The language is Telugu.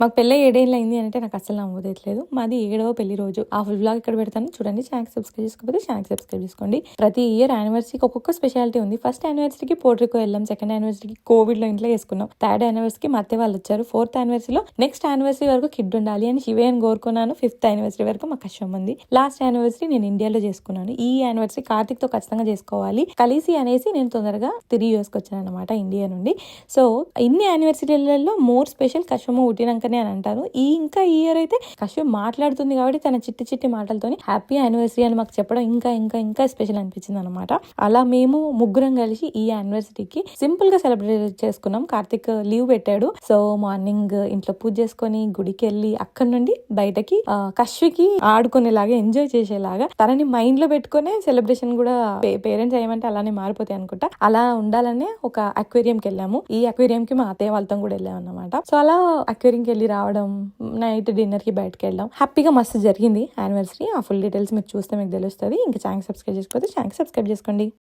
మాకు పెళ్ళి 7 ఏళ్ళు అయింది అంటే నాకు అసలు నమ్మలేదు. మాది 7వ పెళ్లి రోజు. ఆ ఫుల్ వ్లాగ్ ఇక్కడ పెడతాను చూడండి. ఛానల్ సబ్స్క్రైబ్ చేసుకోకపోతే ఛానల్ సబ్స్క్రైబ్ చేసుకోండి. ప్రతి ఇయర్ యానివర్సరీకి ఒక్కొక్క స్పెషాలిటీ ఉంది. ఫస్ట్ యానివర్సరీకి పోర్ట్రికో వెళ్ళాం, సెకండ్ యానివర్సరీకి కోవిడ్ లో ఇంట్లో చేసుకున్నాం, థర్డ్ యానివర్సరీకి మా అత్తయ్య వాళ్ళు వచ్చారు, ఫోర్త్ యానివర్సరీలో నెక్స్ట్ యానివర్సరీ వరకు కిడ్ ఉండాలి అని శివయ్యని కోరుకున్నాను, ఫిఫ్త్ యానివర్సరీ వరకు మా కష్టం ఉంది. లాస్ట్ యానివర్సరీ నేను ఇండియాలో చేసుకున్నాను. ఈ యానివర్సరీ కార్తిక్ తో ఖచ్చితంగా చేసుకోవాలి కలిసి అనేసి నేను తొందరగా తిరిగి చేసుకొచ్చాను అనమాట ఇండియా నుండి. సో ఇన్ని యానివర్సరీలలో మోర్ స్పెషల్ కశ్యమ పుట్టినాకనే అని అంటారు. ఇంకా ఈ ఇయర్ అయితే కశ్యమ మాట్లాడుతుంది కాబట్టి తన చిట్టి చిట్టి మాటలతోని హ్యాపీ యానివర్సరీ అని మాకు చెప్పడం ఇంకా ఇంకా ఇంకా స్పెషల్ అనిపించింది అనమాట. అలా మేము ముగ్గురం కలిసి ఈ యానివర్సరీకి సింపుల్ గా సెలబ్రేట్ చేసుకున్నాం. కార్తిక్ లీవ్ పెట్టాడు. సో మార్నింగ్ ఇంట్లో పూజ చేసుకొని గుడికి వెళ్ళి అక్కడ నుండి బయటకి కశ్యకి ఆడుకునేలాగా ఎంజాయ్ చేసేలాగా తనని మైండ్ లో పెట్టుకునే సెలబ్రేషన్ కూడా పేరెంట్స్ ఏమంటే అలానే మారిపోతాయి అనుకుంటా. అలా ఉండాలనే ఒక అక్వేరియంకి వెళ్ళాము. ఈ అక్వేరియం కి మా అత్తయ్య వాళ్ళతో కూడా వెళ్ళాం అనమాట. సో అలా అక్వేరియంకి వెళ్ళి రావడం, నైట్ డిన్నర్ కి బయటకు వెళ్ళాం, హ్యాపీగా మస్తు జరిగింది యానివర్సరీ. ఆ ఫుల్ డీటెయిల్స్ మీరు చూస్తే మీకు తెలుస్తుంది. ఇంకా ఛానల్ సబ్స్క్రైబ్ చేసుకోండి.